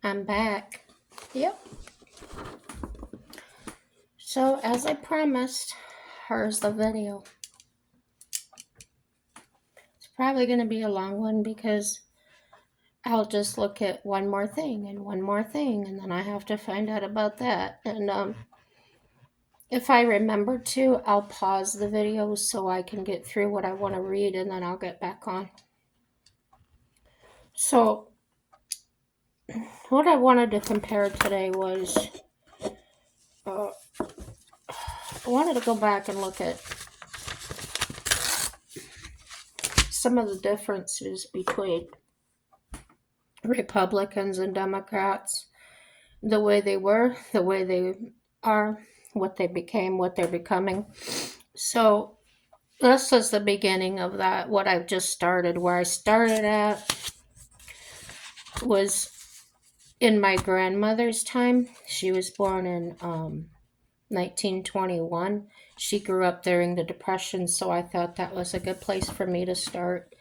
I'm back. Yep. So, as I promised, here's the video. It's probably going to be a long one because I'll just look at one more thing and one more thing, and then I have to find out about that. And if I remember to, I'll pause the video so I can get through what I want to read, and then I'll get back on. So, what I wanted to compare today was I wanted to go back and look at some of the differences between Republicans and Democrats, the way they were, the way they are, what they became, what they're becoming. So this is the beginning of that, what I've just started. Where I started at was in my grandmother's time. She was born in 1921. She grew up during the Depression, so I thought that was a good place for me to start.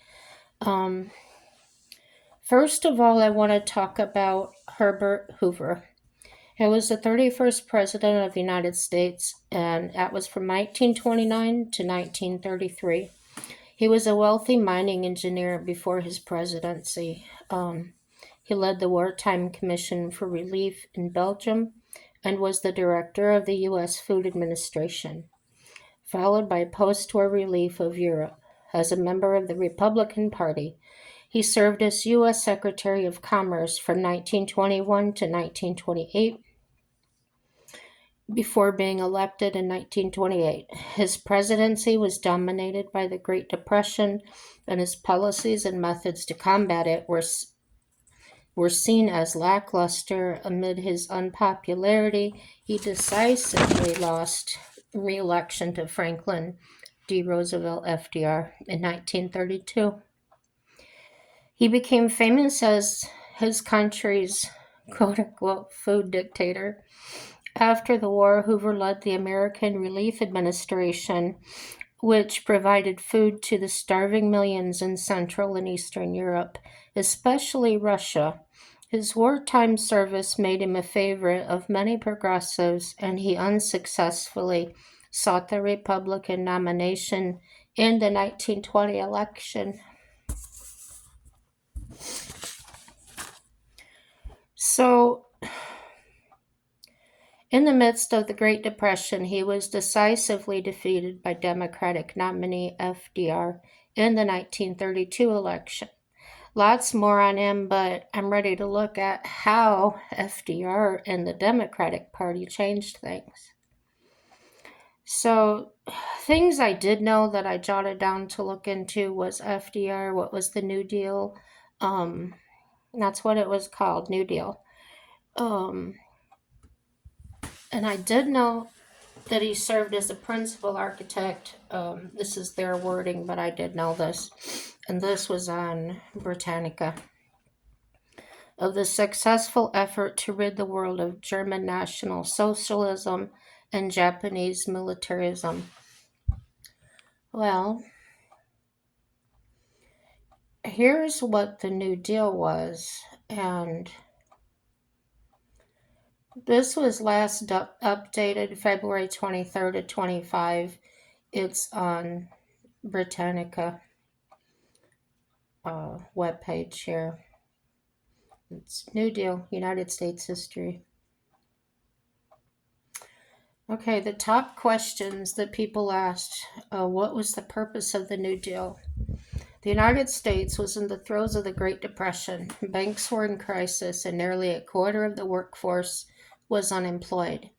First of all, I want to talk about Herbert Hoover. He was the 31st President of the United States, and that was from 1929 to 1933. He was a wealthy mining engineer before his presidency. He led the Wartime Commission for Relief in Belgium and was the director of the U.S. Food Administration, followed by post-war relief of Europe. As a member of the Republican Party, he served as U.S. Secretary of Commerce from 1921 to 1928 before being elected in 1928. His presidency was dominated by the Great Depression, and his policies and methods to combat it were seen as lackluster. Amid his unpopularity, he decisively lost re-election to Franklin D. Roosevelt FDR in 1932. He became famous as his country's quote-unquote food dictator. After the war, Hoover led the American Relief Administration, which provided food to the starving millions in Central and Eastern Europe, especially Russia. His wartime service made him a favorite of many progressives, and he unsuccessfully sought the Republican nomination in the 1920 election. So, in the midst of the Great Depression, he was decisively defeated by Democratic nominee FDR in the 1932 election. Lots more on him, but I'm ready to look at how FDR and the Democratic Party changed things. So, things I did know that I jotted down to look into was FDR, what was the New Deal? That's what it was called, New Deal. And I did know that he served as a principal architect. This is their wording, but I did know this. And this was on Britannica. Of the successful effort to rid the world of German National Socialism and Japanese militarism. Well, here's what the New Deal was, and this was last updated February 23rd to 25. It's on Britannica webpage here. It's New Deal, United States history. Okay, the top questions that people asked, what was the purpose of the New Deal? The United States was in the throes of the Great Depression. Banks were in crisis, and nearly a quarter of the workforce was unemployed.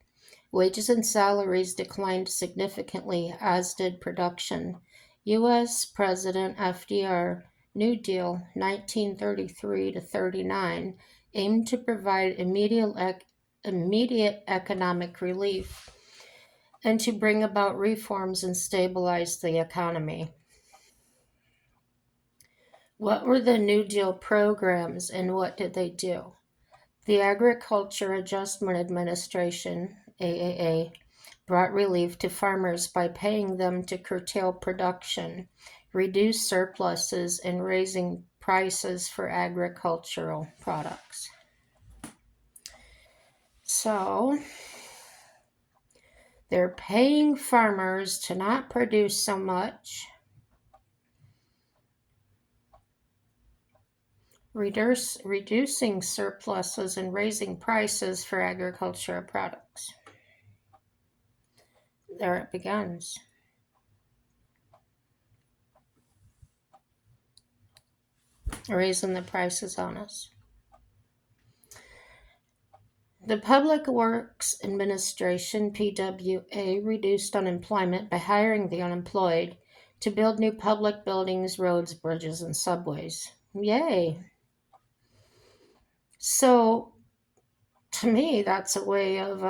Wages and salaries declined significantly, as did production. U.S. President FDR New Deal 1933 to 39 aimed to provide immediate economic relief and to bring about reforms and stabilize the economy. What were the New Deal programs and what did they do? The Agriculture Adjustment Administration, AAA, brought relief to farmers by paying them to curtail production, reduce surpluses, and raising prices for agricultural products. So they're paying farmers to not produce so much, reducing surpluses and raising prices for agricultural products. There it begins. Raising the prices on us. The Public Works Administration, PWA, reduced unemployment by hiring the unemployed to build new public buildings, roads, bridges, and subways. Yay! So, to me, that's a way of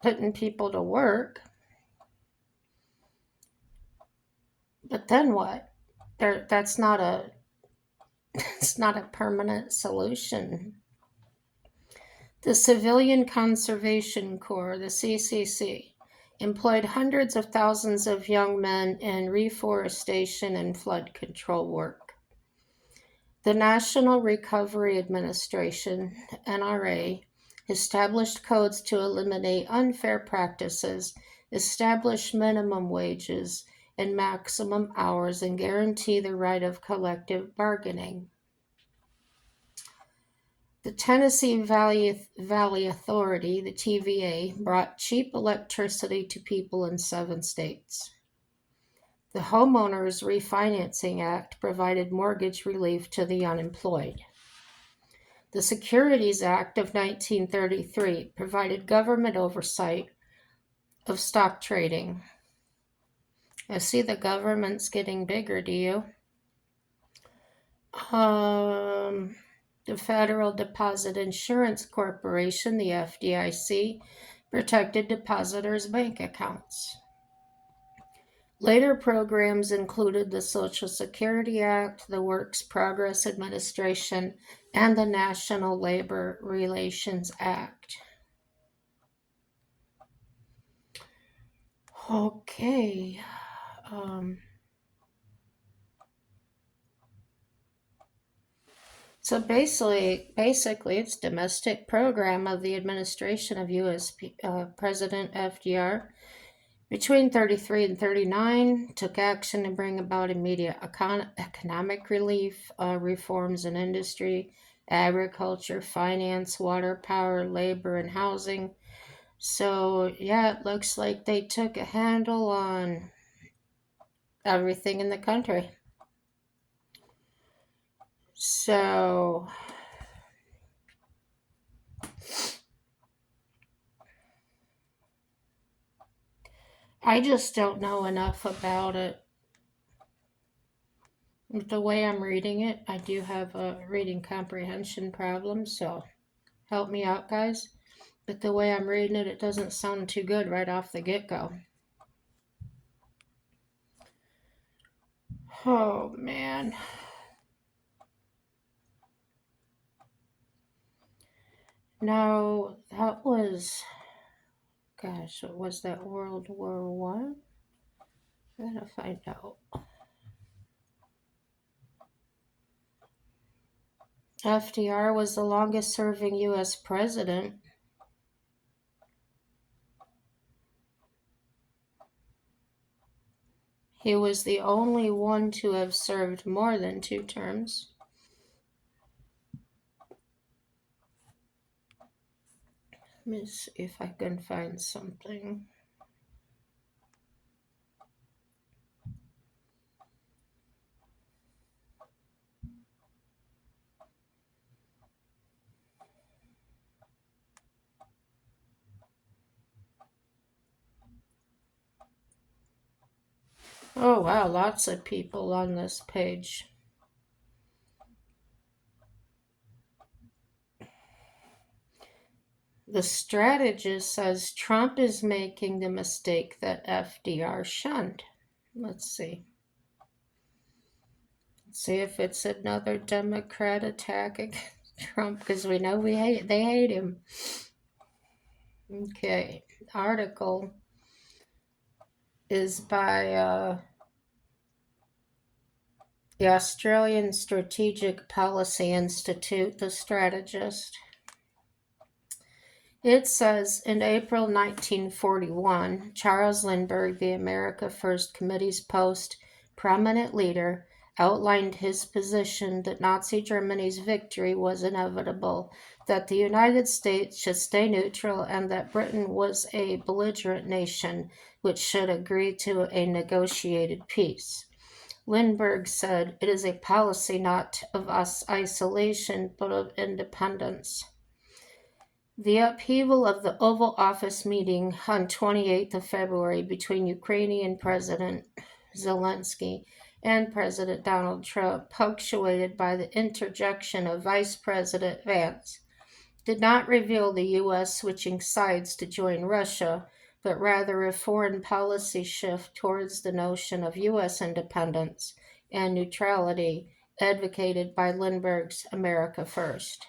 putting people to work. But then what? That's not a it's not a permanent solution. The Civilian Conservation Corps, the CCC, employed hundreds of thousands of young men in reforestation and flood control work. The National Recovery Administration, NRA, established codes to eliminate unfair practices, establish minimum wages and maximum hours, and guarantee the right of collective bargaining. The Tennessee Valley Authority, the TVA, brought cheap electricity to people in 7 states. The Homeowners Refinancing Act provided mortgage relief to the unemployed. The Securities Act of 1933 provided government oversight of stock trading. I see the government's getting bigger, do you? The Federal Deposit Insurance Corporation, the FDIC, protected depositors' bank accounts. Later programs included the Social Security Act, the Works Progress Administration, and the National Labor Relations Act. Okay. So basically, it's domestic program of the administration of U.S. President FDR. Between 33 and 39, took action to bring about immediate economic relief, reforms in industry, agriculture, finance, water, power, labor, and housing. So, yeah, it looks like they took a handle on everything in the country. So, I just don't know enough about it. The way I'm reading it, I do have a reading comprehension problem, so help me out, guys. But the way I'm reading it, it doesn't sound too good right off the get-go. Oh, man. No, that was... Gosh, was that World War One? I gotta find out. FDR was the longest-serving U.S. president. He was the only one to have served more than 2 terms. Let me see if I can find something. Oh, wow, lots of people on this page. The strategist says Trump is making the mistake that FDR shunned. Let's see. Let's see if it's another Democrat attack against Trump, because we know they hate him. Okay, article is by the Australian Strategic Policy Institute, the strategist. It says in April 1941, Charles Lindbergh, the America First Committee's prominent leader, outlined his position that Nazi Germany's victory was inevitable, that the United States should stay neutral, and that Britain was a belligerent nation which should agree to a negotiated peace. Lindbergh said, "It is a policy not of isolation, but of independence." The upheaval of the Oval Office meeting on 28th of February between Ukrainian President Zelensky and President Donald Trump, punctuated by the interjection of Vice President Vance, did not reveal the U.S. switching sides to join Russia, but rather a foreign policy shift towards the notion of U.S. independence and neutrality advocated by Lindbergh's America First.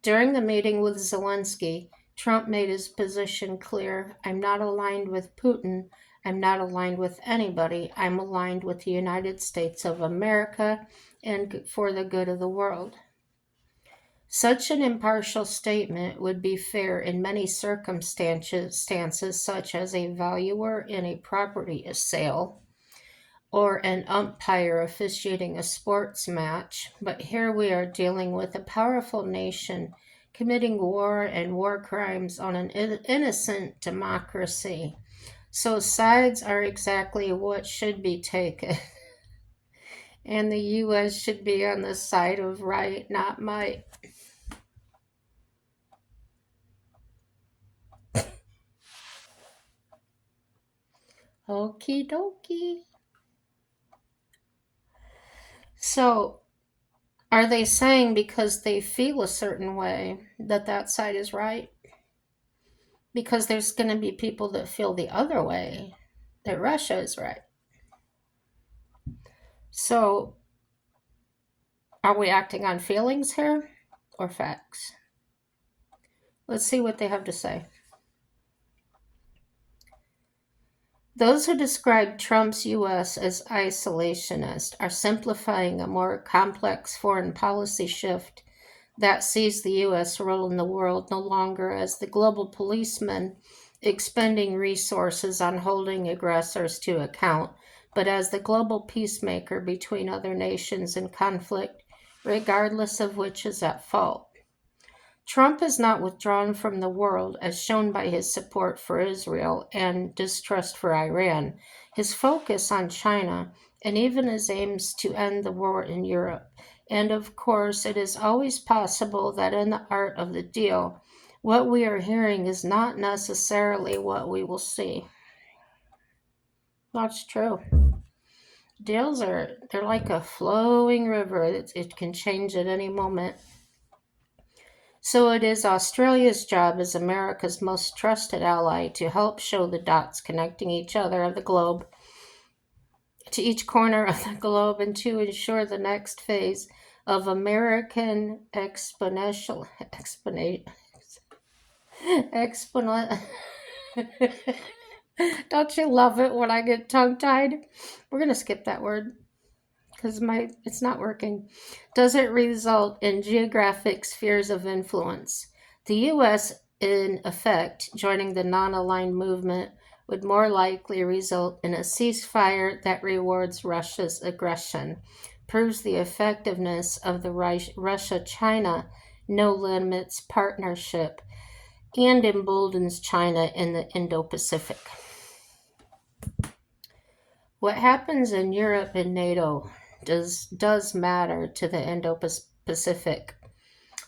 During the meeting with Zelensky, Trump made his position clear. "I'm not aligned with Putin. I'm not aligned with anybody. I'm aligned with the United States of America and for the good of the world." Such an impartial statement would be fair in many circumstances, such as a valuer in a property sale or an umpire officiating a sports match, but here we are dealing with a powerful nation committing war and war crimes on an innocent democracy. So sides are exactly what should be taken. And the U.S. should be on the side of right, not might. Okie dokie. So, are they saying because they feel a certain way that that side is right? Because there's going to be people that feel the other way, that Russia is right. So, are we acting on feelings here or facts? Let's see what they have to say. Those who describe Trump's U.S. as isolationist are simplifying a more complex foreign policy shift that sees the U.S. role in the world no longer as the global policeman expending resources on holding aggressors to account, but as the global peacemaker between other nations in conflict, regardless of which is at fault. Trump has not withdrawn from the world, as shown by his support for Israel and distrust for Iran, his focus on China, and even his aims to end the war in Europe. And of course, it is always possible that in the art of the deal, what we are hearing is not necessarily what we will see. That's true. Deals they're like a flowing river. It can change at any moment. So it is Australia's job as America's most trusted ally to help show the dots connecting each other of the globe to each corner of the globe and to ensure the next phase of American exponential Don't you love it when I get tongue-tied? We're gonna skip that word because it's not working. Does it result in geographic spheres of influence? The U.S., in effect, joining the non-aligned movement would more likely result in a ceasefire that rewards Russia's aggression, proves the effectiveness of the Russia-China no-limits partnership, and emboldens China in the Indo-Pacific. What happens in Europe and NATO does matter to the Indo-Pacific.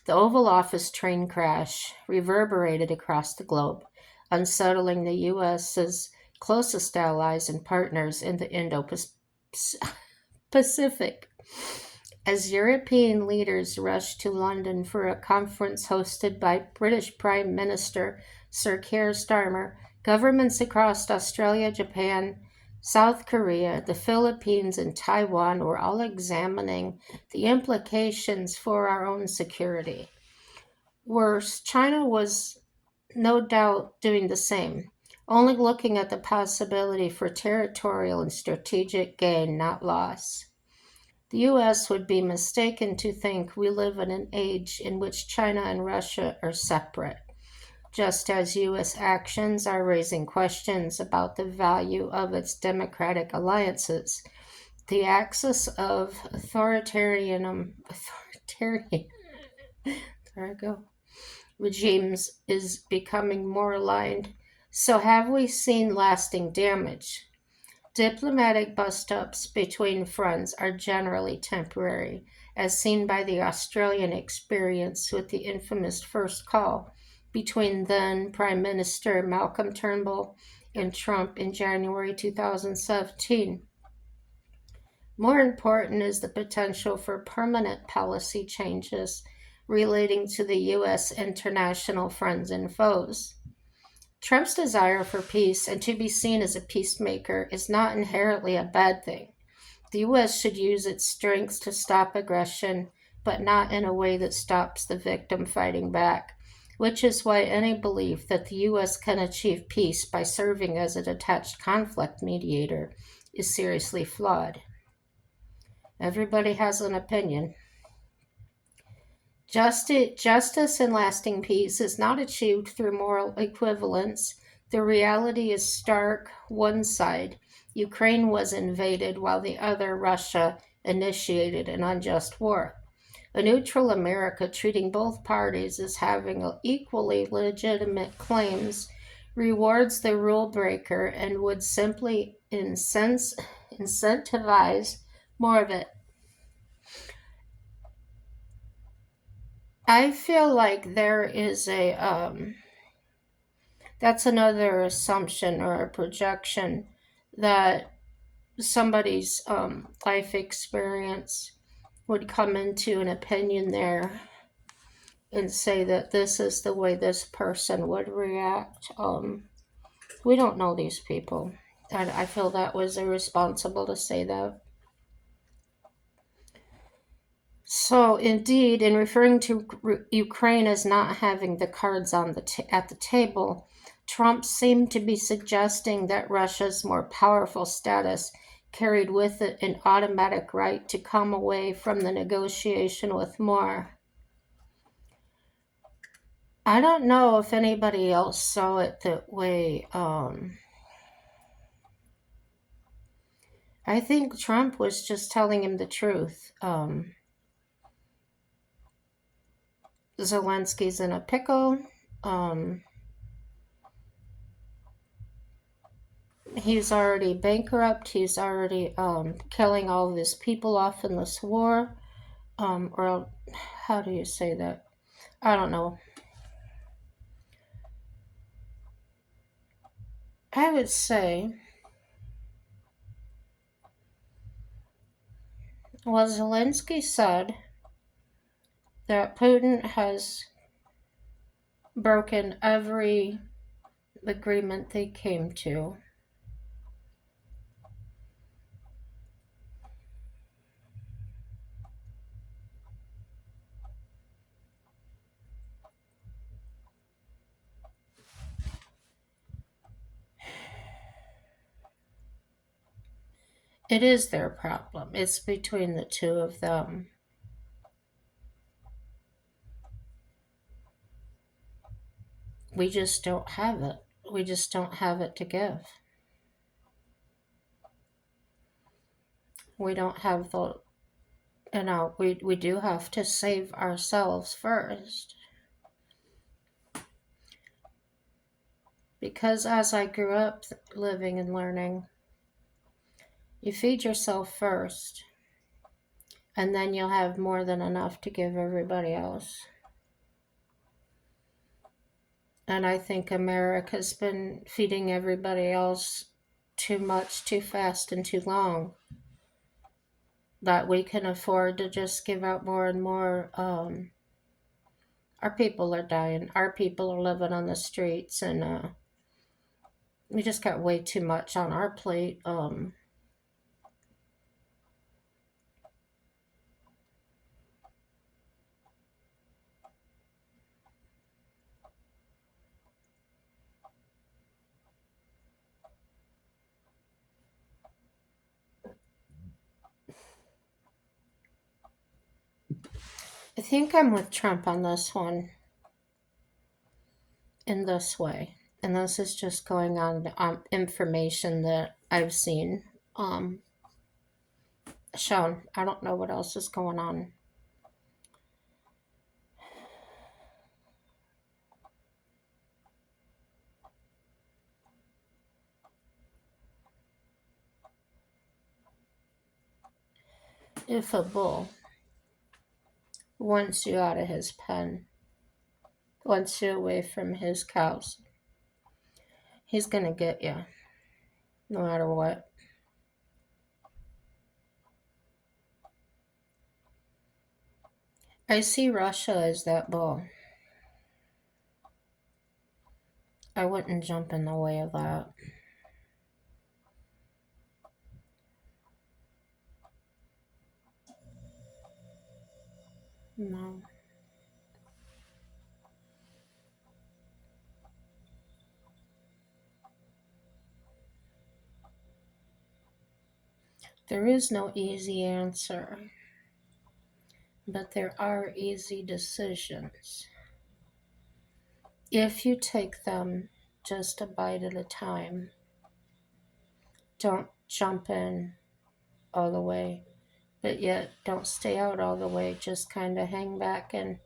The Oval Office train crash reverberated across the globe, unsettling the U.S.'s closest allies and partners in the Indo-Pacific. As European leaders rushed to London for a conference hosted by British Prime Minister Sir Keir Starmer, governments across Australia, Japan, South Korea, the Philippines, and Taiwan were all examining the implications for our own security. Worse, China was no doubt doing the same, only looking at the possibility for territorial and strategic gain, not loss. The US would be mistaken to think we live in an age in which China and Russia are separate, just as US actions are raising questions about the value of its democratic alliances. The axis of authoritarian there I go, regimes is becoming more aligned. So have we seen lasting damage? Diplomatic bust-ups between friends are generally temporary, as seen by the Australian experience with the infamous first call between then Prime Minister Malcolm Turnbull and Trump in January 2017. More important is the potential for permanent policy changes relating to the U.S. international friends and foes. Trump's desire for peace and to be seen as a peacemaker is not inherently a bad thing. The U.S. should use its strengths to stop aggression, but not in a way that stops the victim fighting back, which is why any belief that the U.S. can achieve peace by serving as a detached conflict mediator is seriously flawed. Everybody has an opinion. Justice and lasting peace is not achieved through moral equivalence. The reality is stark. One side, Ukraine, was invaded, while the other, Russia, initiated an unjust war. A neutral America treating both parties as having equally legitimate claims rewards the rule breaker and would simply incentivize more of it. I feel like there is that's another assumption or a projection that somebody's life experience would come into an opinion there and say that this is the way this person would react. We don't know these people, and I feel that was irresponsible to say that. So, indeed, in referring to Ukraine as not having the cards on at the table, Trump seemed to be suggesting that Russia's more powerful status carried with it an automatic right to come away from the negotiation with more. I don't know if anybody else saw it that way. I think Trump was just telling him the truth. Zelensky's in a pickle. Um, he's already bankrupt. He's already killing all of his people off in this war. Or how do you say that? I don't know. I would say, well, Zelensky said that Putin has broken every agreement they came to. It is their problem. It's between the two of them. We just don't have it. We just don't have it to give. We don't have we do have to save ourselves first. Because as I grew up living and learning, you feed yourself first, and then you'll have more than enough to give everybody else. And I think America's been feeding everybody else too much, too fast, and too long, that we can afford to just give out more and more. Our people are dying. Our people are living on the streets, and we just got way too much on our plate. I think I'm with Trump on this one in this way. And this is just going on information that I've seen um, shown. I don't know what else is going on. If a bull wants you out of his pen, wants you away from his cows, he's going to get you no matter what. I see Russia as that bull. I wouldn't jump in the way of that. No. There is no easy answer, but there are easy decisions. If you take them just a bite at a time, don't jump in all the way, but yet don't stay out all the way, just kind of hang back and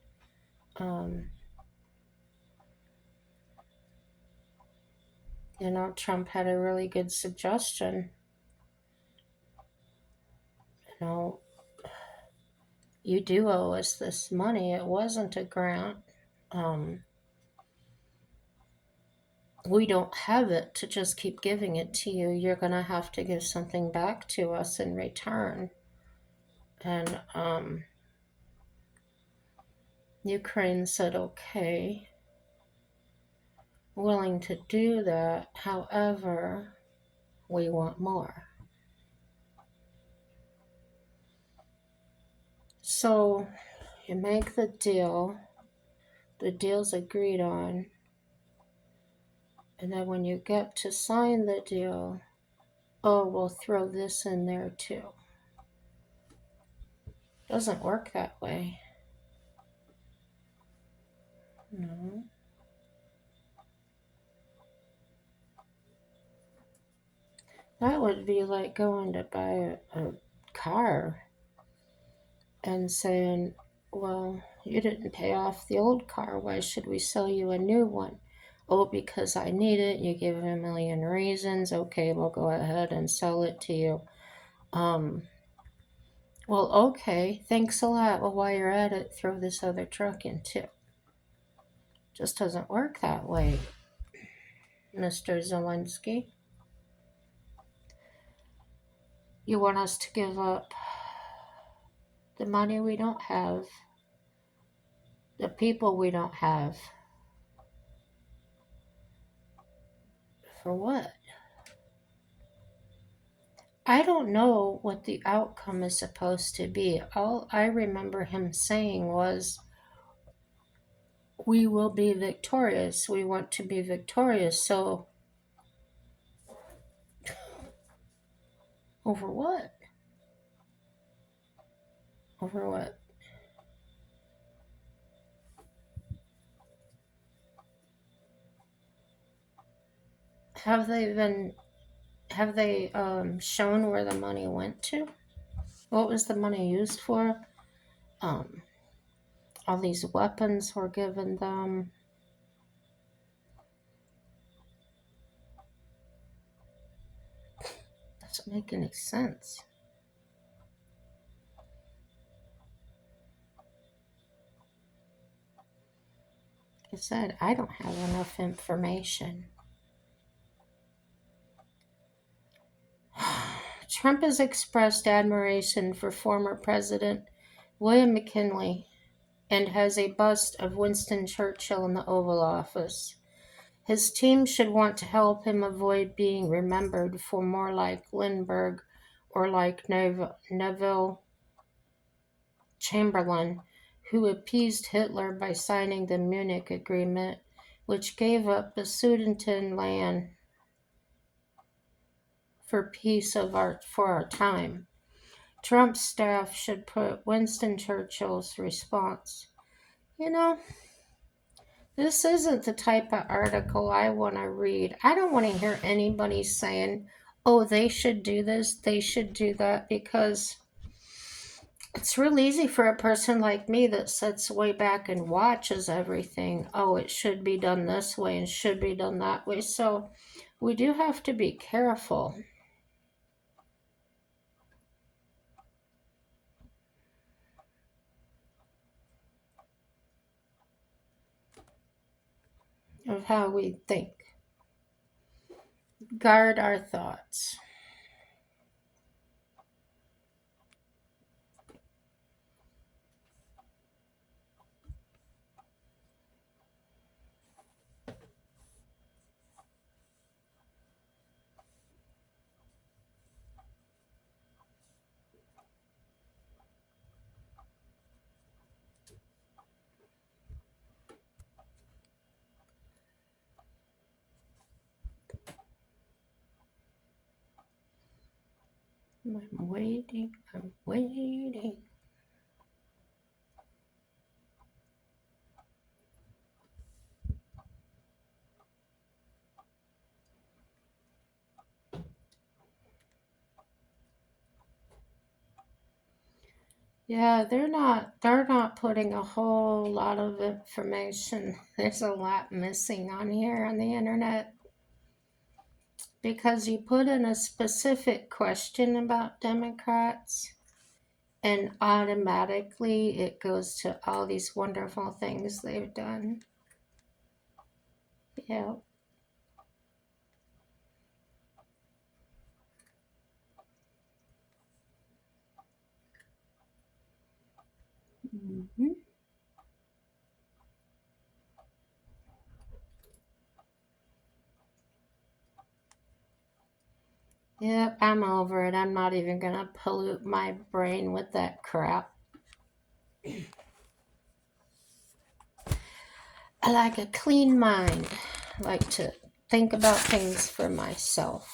um, Trump had a really good suggestion. You know, you do owe us this money. It wasn't a grant. Um, we don't have it to just keep giving it to you. You're going to have to give something back to us in return. And Ukraine said, okay, willing to do that. However, we want more. So you make the deal's agreed on, and then when you get to sign the deal, oh, we'll throw this in there too. Doesn't work that way. No. That would be like going to buy a car and saying, well, you didn't pay off the old car. Why should we sell you a new one? Oh, because I need it. You give a million reasons. Okay, we'll go ahead and sell it to you. Well, okay, thanks a lot. Well, while you're at it, throw this other truck in too. Just doesn't work that way, Mr. Zelensky. You want us to give up the money we don't have, the people we don't have. For what? I don't know what the outcome is supposed to be. All I remember him saying was, we will be victorious. We want to be victorious. So, over what? Over what? Have they shown where the money went to? What was the money used for? Um, all these weapons were given them. Doesn't make any sense. Like I said, I don't have enough information. Trump has expressed admiration for former President William McKinley and has a bust of Winston Churchill in the Oval Office. His team should want to help him avoid being remembered for more like Lindbergh or like Neville Chamberlain, who appeased Hitler by signing the Munich Agreement, which gave up the Sudetenland for peace for our time. Trump's staff should put Winston Churchill's response. You know, this isn't the type of article I want to read. I don't want to hear anybody saying, oh, they should do this, they should do that, because it's real easy for a person like me that sits way back and watches everything. Oh, it should be done this way and should be done that way. So we do have to be careful. Of how we think. Guard our thoughts. I'm waiting. Yeah, they're not putting a whole lot of information. There's a lot missing on here on the internet, because you put in a specific question about Democrats and automatically it goes to all these wonderful things they've done. Yeah. Mm-hmm. Yep, I'm over it. I'm not even gonna pollute my brain with that crap. I like a clean mind. I like to think about things for myself.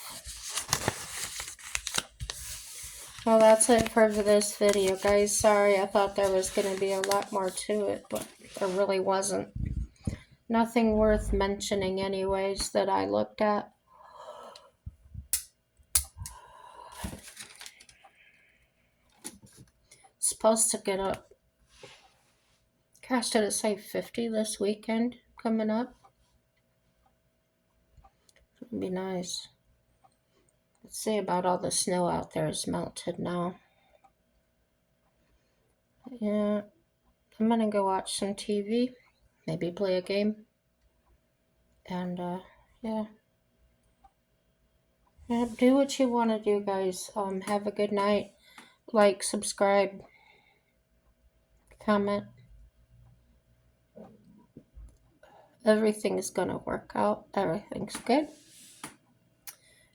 Well, that's it for this video, guys. Sorry, I thought there was going to be a lot more to it, but there really wasn't. Nothing worth mentioning anyways that I looked at. Supposed to get up. Gosh, did it say 50 this weekend coming up? It'd be nice. Let's see about all the snow out there is melted now. Yeah, I'm gonna go watch some TV, maybe play a game, and yeah. Yeah, do what you want to do, guys. Have a good night. Like, subscribe, comment. Everything's gonna work out. Everything's good.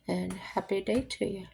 And happy day to you.